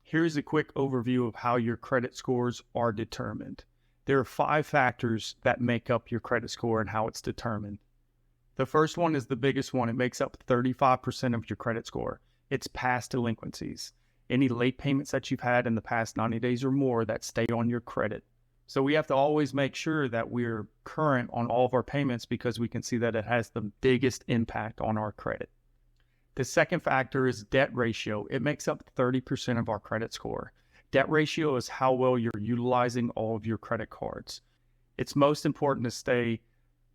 Here's a quick overview of how your credit scores are determined. There are 5 factors that make up your credit score and how it's determined. The first one is the biggest one. It makes up 35% of your credit score. It's past delinquencies. Any late payments that you've had in the past 90 days or more that stay on your credit. So we have to always make sure that we're current on all of our payments because we can see that it has the biggest impact on our credit. The second factor is debt ratio. It makes up 30% of our credit score. Debt ratio is how well you're utilizing all of your credit cards. It's most important to stay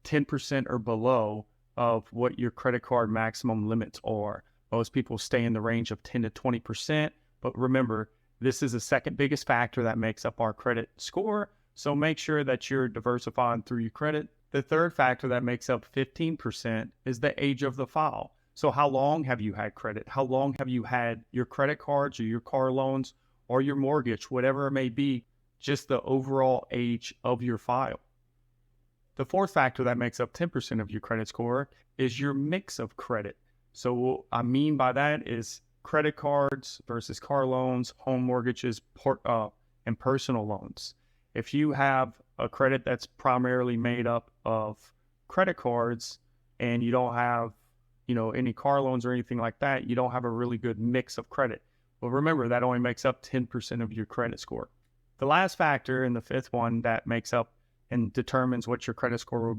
10% or below of what your credit card maximum limits are. Most people stay in the range of 10 to 20%, but remember, this is the second biggest factor that makes up our credit score, so make sure that you're diversifying through your credit. The third factor that makes up 15% is the age of the file. So how long have you had credit? How long have you had your credit cards or your car loans or your mortgage, whatever it may be, just the overall age of your file. The fourth factor that makes up 10% of your credit score is your mix of credit. So what I mean by that is credit cards versus car loans, home mortgages, and personal loans. If you have a credit that's primarily made up of credit cards and you don't have any car loans or anything like that, you don't have a really good mix of credit. But remember, that only makes up 10% of your credit score. The last factor, and the fifth one that makes up and determines what your credit score would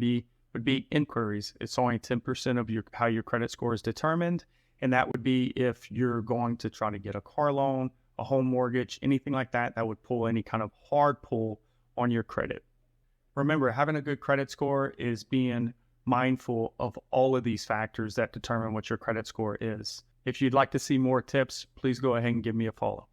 be inquiries. It's only 10% of how your credit score is determined. And that would be if you're going to try to get a car loan, a home mortgage, anything like that, that would pull any kind of hard pull on your credit. Remember, having a good credit score is being mindful of all of these factors that determine what your credit score is. If you'd like to see more tips, please go ahead and give me a follow.